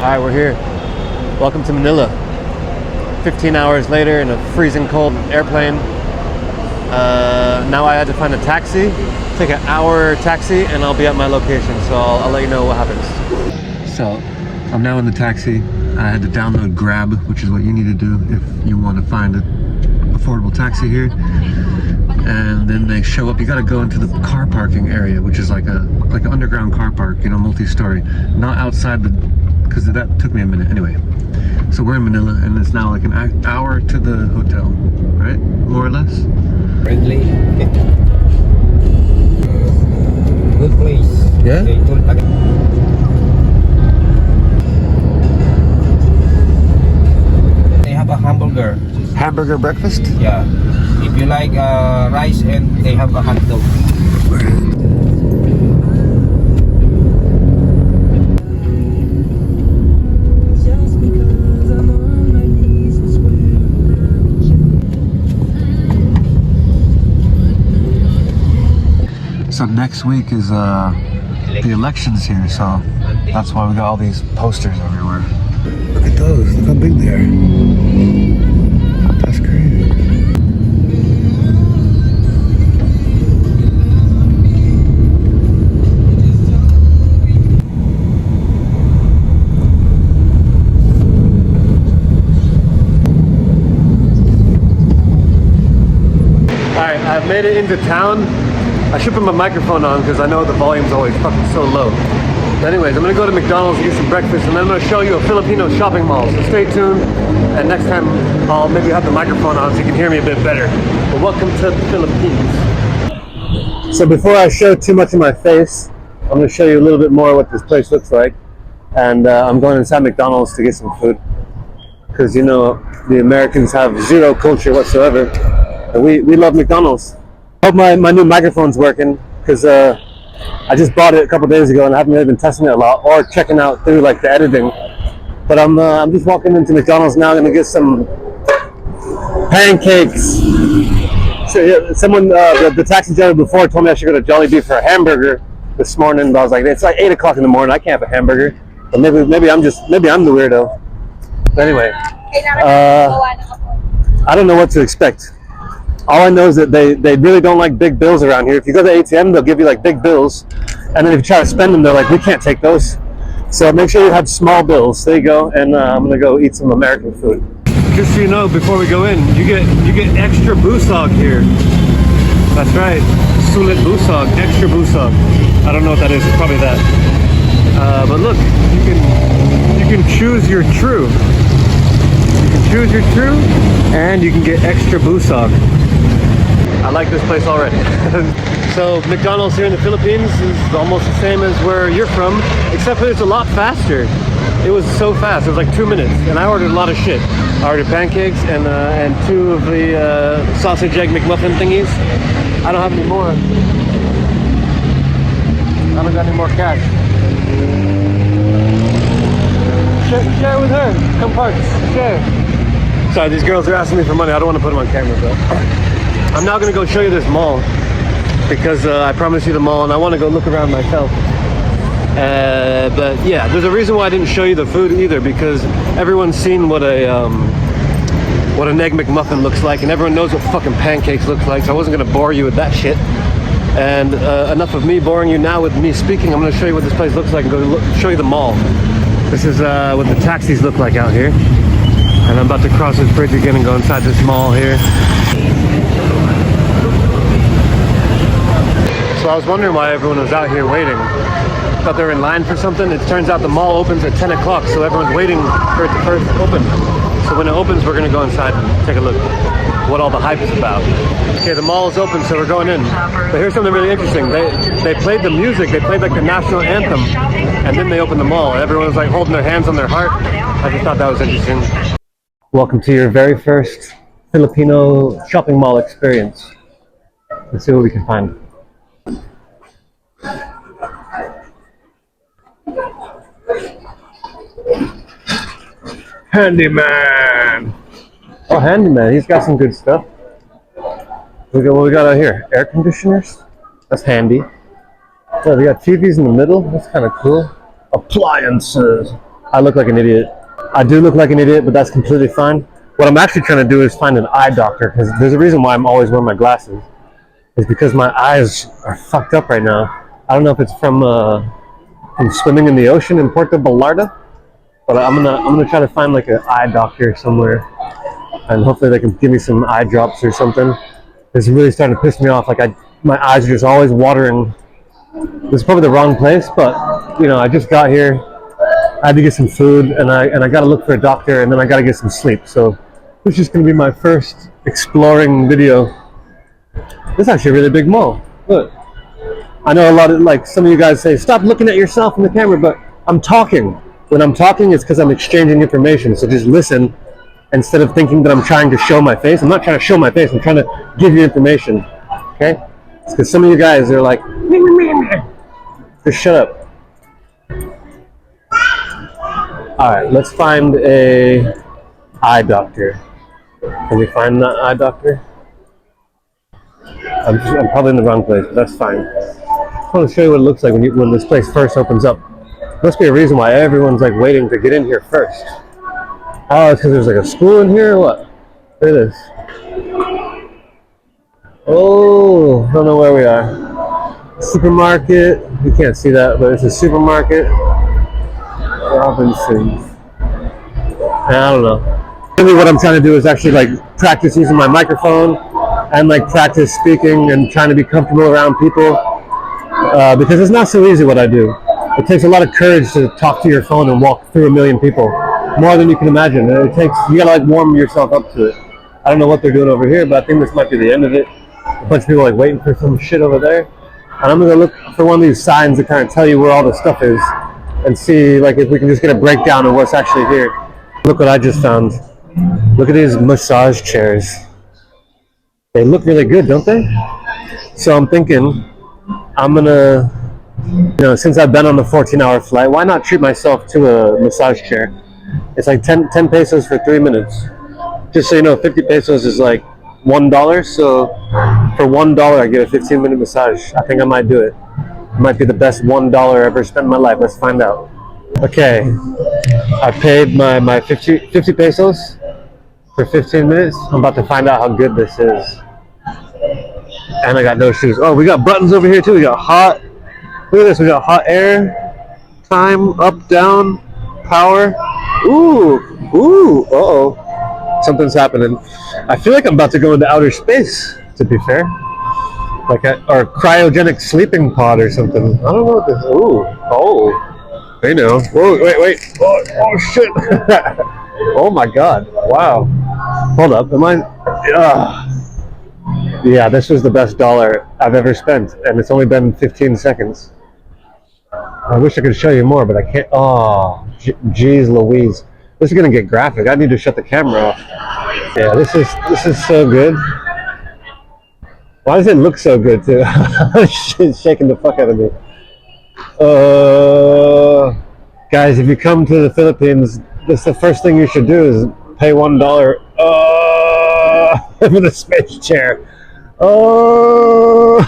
Alright, we're here. Welcome to Manila. 15 hours later in a freezing cold airplane. Now I had to find a taxi, take an hour taxi, and I'll be at my location. So I'll let you know what happens. So I'm now in the taxi. I had to download Grab, which is what you need to do if you want to find an affordable taxi here. And then they show up. You got to go into the car parking area, which is like an underground car park, you know, multi-story, not outside the, because that took me a minute anyway. So we're in Manila, and it's now like an hour to the hotel, right? More or less. Friendly. Good place. Yeah. They have a hamburger. Hamburger breakfast. Yeah. If you like rice, and they have a hot dog. So next week is the elections here, so that's why we got all these posters everywhere. Look at those, look how big they are. That's crazy. Alright, I've made it into town. I should put my microphone on because I know the volume's always fucking so low. But anyways, I'm gonna go to McDonald's and get some breakfast, and then I'm gonna show you a Filipino shopping mall. So stay tuned, and next time I'll maybe have the microphone on so you can hear me a bit better. But welcome to the Philippines. So before I show too much of my face, I'm gonna show you a little bit more what this place looks like. And I'm going inside McDonald's to get some food. Because you know, the Americans have zero culture whatsoever. And we love McDonald's. I hope my new microphone's working, because I just bought it a couple days ago and I haven't really been testing it a lot or checking out through like the editing. But I'm just walking into McDonald's now, gonna get some pancakes. So, yeah, someone, the taxi driver before told me I should go to Jollibee for a hamburger this morning, but I was like, it's like 8 o'clock in the morning, I can't have a hamburger. But maybe I'm the weirdo. But anyway, I don't know what to expect. All I know is that they really don't like big bills around here. If you go to the ATM, they'll give you like big bills. And then if you try to spend them, they're like, we can't take those. So make sure you have small bills. There you go. And I'm going to go eat some American food. Just so you know, before we go in, you get extra busog here. That's right. Sulit busog, extra busog. I don't know what that is. It's probably that. But look, you can choose your true. You can choose your true, and you can get extra busog. I like this place already. So McDonald's here in the Philippines is almost the same as where you're from, except for it's a lot faster. It was so fast, it was like 2 minutes, and I ordered a lot of shit. I ordered pancakes and 2 of the sausage egg McMuffin thingies. I don't have any more. I don't got any more cash. Share with her. Come parks. Share. Sorry, these girls are asking me for money. I don't want to put them on camera, but I'm now going to go show you this mall, because I promised you the mall and I want to go look around myself. But yeah, there's a reason why I didn't show you the food either, because everyone's seen what an egg McMuffin looks like, and everyone knows what fucking pancakes look like, so I wasn't going to bore you with that shit. And enough of me boring you now with me speaking. I'm going to show you what this place looks like and go show you the mall. This is what the taxis look like out here. And I'm about to cross this bridge again and go inside this mall here. So I was wondering why everyone was out here waiting. Thought they were in line for something. It turns out the mall opens at 10 o'clock, so everyone's waiting for it to first open. So when it opens, we're gonna go inside and take a look at what all the hype is about. Okay, the mall is open, so we're going in. But here's something really interesting. They played the music, they played like the national anthem, and then they opened the mall. Everyone was like holding their hands on their heart. I just thought that was interesting. Welcome to your very first Filipino shopping mall experience. Let's see what we can find. Handyman! Oh, handyman, he's got some good stuff. Look at what we got out here. Air conditioners. That's handy. So we got TVs in the middle. That's kind of cool. Appliances. I look like an idiot. I do look like an idiot, but that's completely fine. What I'm actually trying to do is find an eye doctor, because there's a reason why I'm always wearing my glasses. It's because my eyes are fucked up right now. I don't know if it's from swimming in the ocean in Puerto Vallarta, but I'm gonna try to find like an eye doctor somewhere, and hopefully they can give me some eye drops or something. It's really starting to piss me off. Like my eyes are just always watering. This is probably the wrong place, but you know, I just got here. I had to get some food, and I got to look for a doctor, and then I got to get some sleep. So this is going to be my first exploring video. This is actually a really big mall. Look, I know a lot of like some of you guys say stop looking at yourself in the camera, but I'm talking. When I'm talking, it's because I'm exchanging information. So just listen instead of thinking that I'm trying to show my face. I'm not trying to show my face. I'm trying to give you information. Okay? It's because some of you guys are like, just shut up. All right, let's find a eye doctor. Can we find that eye doctor? I'm probably in the wrong place, but that's fine. I want to show you what it looks like when this place first opens up. Must be a reason why everyone's like waiting to get in here first. Oh, it's because there's like a school in here or what? Look at this. Oh, I don't know where we are. Supermarket. You can't see that, but it's a supermarket. Robinson's. I don't know. Really what I'm trying to do is actually like practice using my microphone and like practice speaking and trying to be comfortable around people because it's not so easy what I do. It takes a lot of courage to talk to your phone and walk through a million people, more than you can imagine. You gotta like warm yourself up to it. I don't know what they're doing over here, but I think this might be the end of it. A bunch of people like waiting for some shit over there, and I'm gonna look for one of these signs that kind of tell you where all the stuff is and see like if we can just get a breakdown of what's actually here. Look what I just found. Look at these massage chairs. They look really good, don't they? So I'm thinking I'm gonna, you know, since I've been on the 14-hour flight, why not treat myself to a massage chair? It's like 10 pesos for 3 minutes. Just so you know, 50 pesos is like $1. So for $1, I get a 15-minute massage. I think I might do it. It might be the best $1 I ever spent in my life. Let's find out. Okay, I paid my 50 pesos for 15 minutes. I'm about to find out how good this is. And I got no shoes. Oh, we got buttons over here too. We got hot. Look at this. We got hot air, time, up, down, power. Ooh, uh-oh. Something's happening. I feel like I'm about to go into outer space, to be fair. Like or cryogenic sleeping pod or something. I don't know what this is. Oh. I know. Whoa, wait. Oh shit. Oh my god. Wow. Hold up. Am I? Yeah, this was the best dollar I've ever spent, and it's only been 15 seconds. I wish I could show you more, but I can't. Oh, geez Louise. This is gonna get graphic. I need to shut the camera off. Yeah, this is so good. Why does it look so good too? It's shaking the fuck out of me. Guys, if you come to the Philippines, that's the first thing you should do is pay $1 for the space chair. Oh,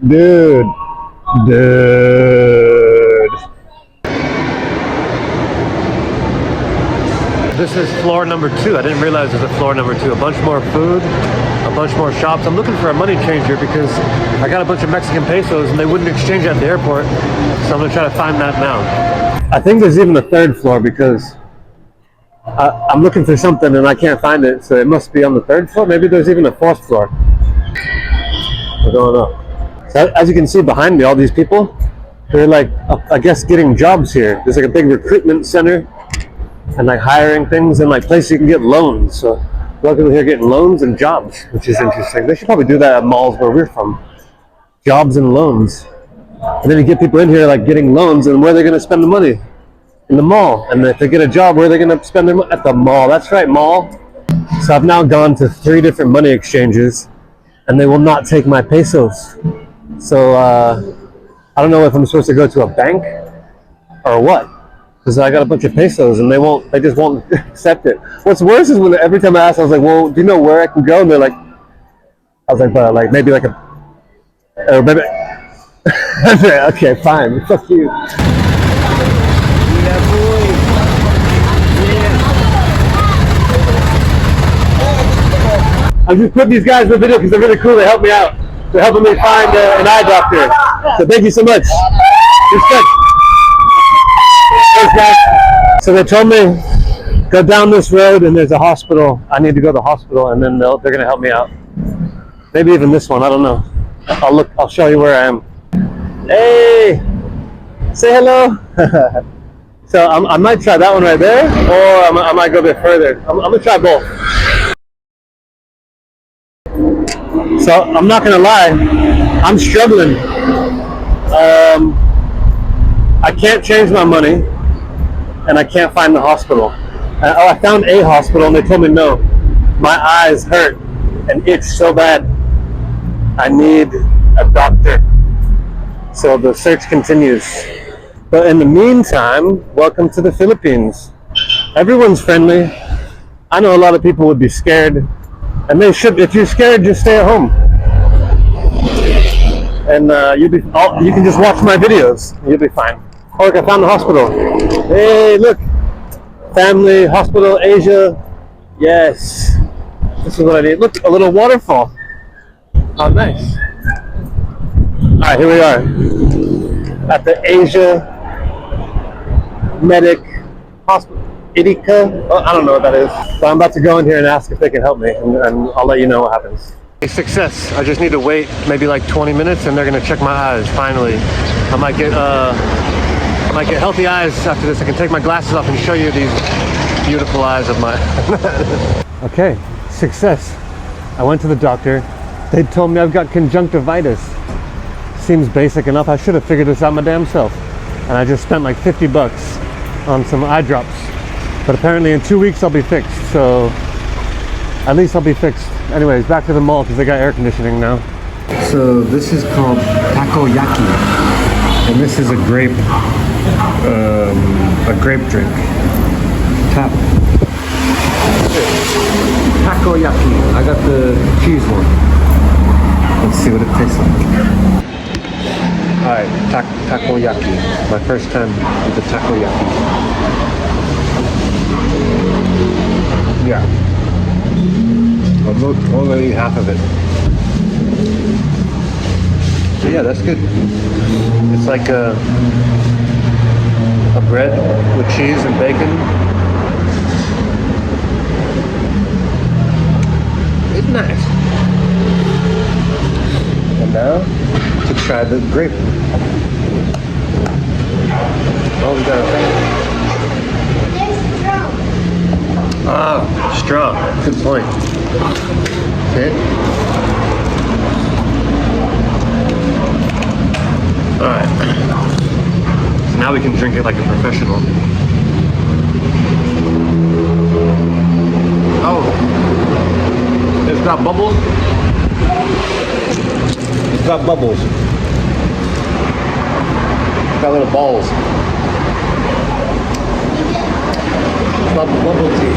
dude. This is floor number 2. I didn't realize there's a floor number 2. A bunch more food, a bunch more shops. I'm looking for a money changer because I got a bunch of Mexican pesos and they wouldn't exchange at the airport. So I'm gonna try to find that now. I think there's even a 3rd floor because I'm looking for something and I can't find it. So it must be on the 3rd floor. Maybe there's even a 4th floor. I don't know. So as you can see behind me, all these people, they're like, I guess, getting jobs here. There's like a big recruitment center and like hiring things and like places you can get loans. So a lot of people here getting loans and jobs, which is interesting. They should probably do that at malls where we're from. Jobs and loans. And then you get people in here like getting loans, and where are they going to spend the money? In the mall. And if they get a job, where are they going to spend their money? At the mall. That's right, mall. So I've now gone to 3 different money exchanges, and they will not take my pesos. So I don't know if I'm supposed to go to a bank or what, because I got a bunch of pesos and they just won't accept it. What's worse is when every time I ask, I was like, well, do you know where I can go? And they're like, I was like, but like maybe like or maybe. Okay, fine, fuck you. Yeah, boy. I'm just putting these guys in the video because they're really cool. They help me out. They're helping me find an eye doctor. So thank you so much. Respect. Thanks, guys. So they told me go down this road and there's a hospital. I need to go to the hospital and then they're going to help me out. Maybe even this one. I don't know. I'll show you where I am. Hey, say hello. So I might try that one right there, or I might go a bit further. I'm gonna try both. So I'm not gonna lie, I'm struggling. I can't change my money, and I can't find the hospital. I found a hospital, and they told me no. My eyes hurt and itch so bad. I need a doctor. So the search continues. But in the meantime, welcome to the Philippines. Everyone's friendly. I know a lot of people would be scared, and they should. If you're scared, just stay at home, and you can just watch my videos. You'll be fine. Oh, look, I found the hospital. Hey, look, family hospital, Asia. Yes, this is what I need. Look, a little waterfall. How nice. All right, here we are at the Asia Medic Hospital. Idica? Oh, I don't know what that is. So I'm about to go in here and ask if they can help me, and I'll let you know what happens. A success. I just need to wait maybe like 20 minutes, and they're gonna check my eyes. Finally, I might get healthy eyes after this. I can take my glasses off and show you these beautiful eyes of mine. Okay, success. I went to the doctor. They told me I've got conjunctivitis. Seems basic enough. I should have figured this out my damn self. And I just spent like 50 bucks on some eye drops. But apparently in 2 weeks I'll be fixed. So at least I'll be fixed. Anyways, back to the mall because they got air conditioning now. So this is called takoyaki. And this is a grape drink. Takoyaki. I got the cheese one. Let's see what it tastes like. Alright, takoyaki. My first time with the takoyaki. Yeah. I'll only eat half of it. So yeah, that's good. It's like a bread with cheese and bacon. It's nice. And now to try the grape. Oh, we got a thing. Ah, straw. Good point. Okay. Alright. So now we can drink it like a professional. Oh. It's got bubbles. It's got bubbles. It's got little balls. Bubble tea.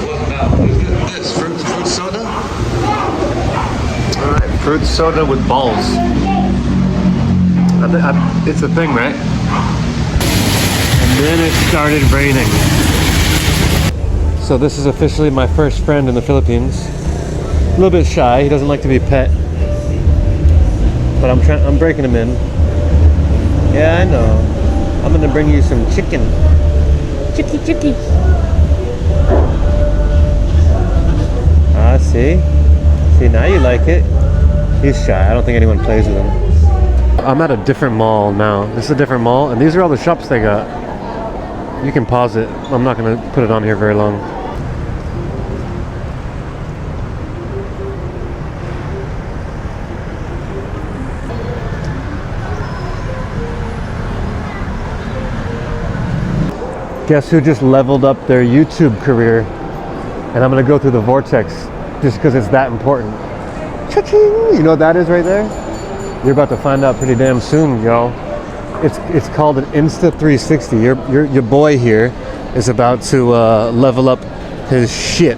What is this? Fruit soda? Alright, fruit soda with balls. It's a thing, right? And then it started raining. So this is officially my first friend in the Philippines. A little bit shy, he doesn't like to be pet. But I'm breaking him in. Yeah, I know. I'm gonna bring you some chicken. Chicky. Ah, see? See, now you like it. He's shy. I don't think anyone plays with him. I'm at a different mall now. This is a different mall, and these are all the shops they got. You can pause it. I'm not gonna put it on here very long. Guess who just leveled up their YouTube career? And I'm gonna go through the vortex just because it's that important. Cha-ching! You know what that is right there? You're about to find out pretty damn soon, y'all. It's called an Insta 360. Your boy here is about to level up his shit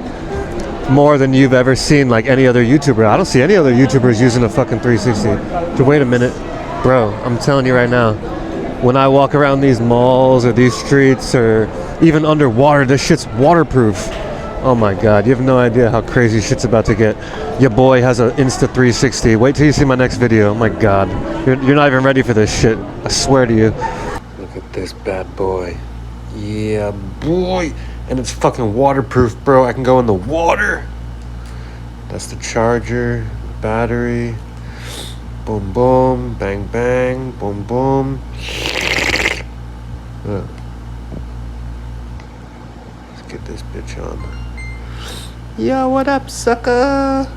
more than you've ever seen like any other YouTuber. I don't see any other YouTubers using a fucking 360. So wait a minute, bro. I'm telling you right now. When I walk around these malls or these streets or even underwater, this shit's waterproof. Oh my god, you have no idea how crazy shit's about to get. Your boy has an Insta 360. Wait till you see my next video. Oh my god. You're not even ready for this shit. I swear to you. Look at this bad boy. Yeah, boy. And it's fucking waterproof, bro. I can go in the water. That's the charger, battery. Boom, boom, bang, bang, boom, boom. Let's get this bitch on. Yo, what up, sucker?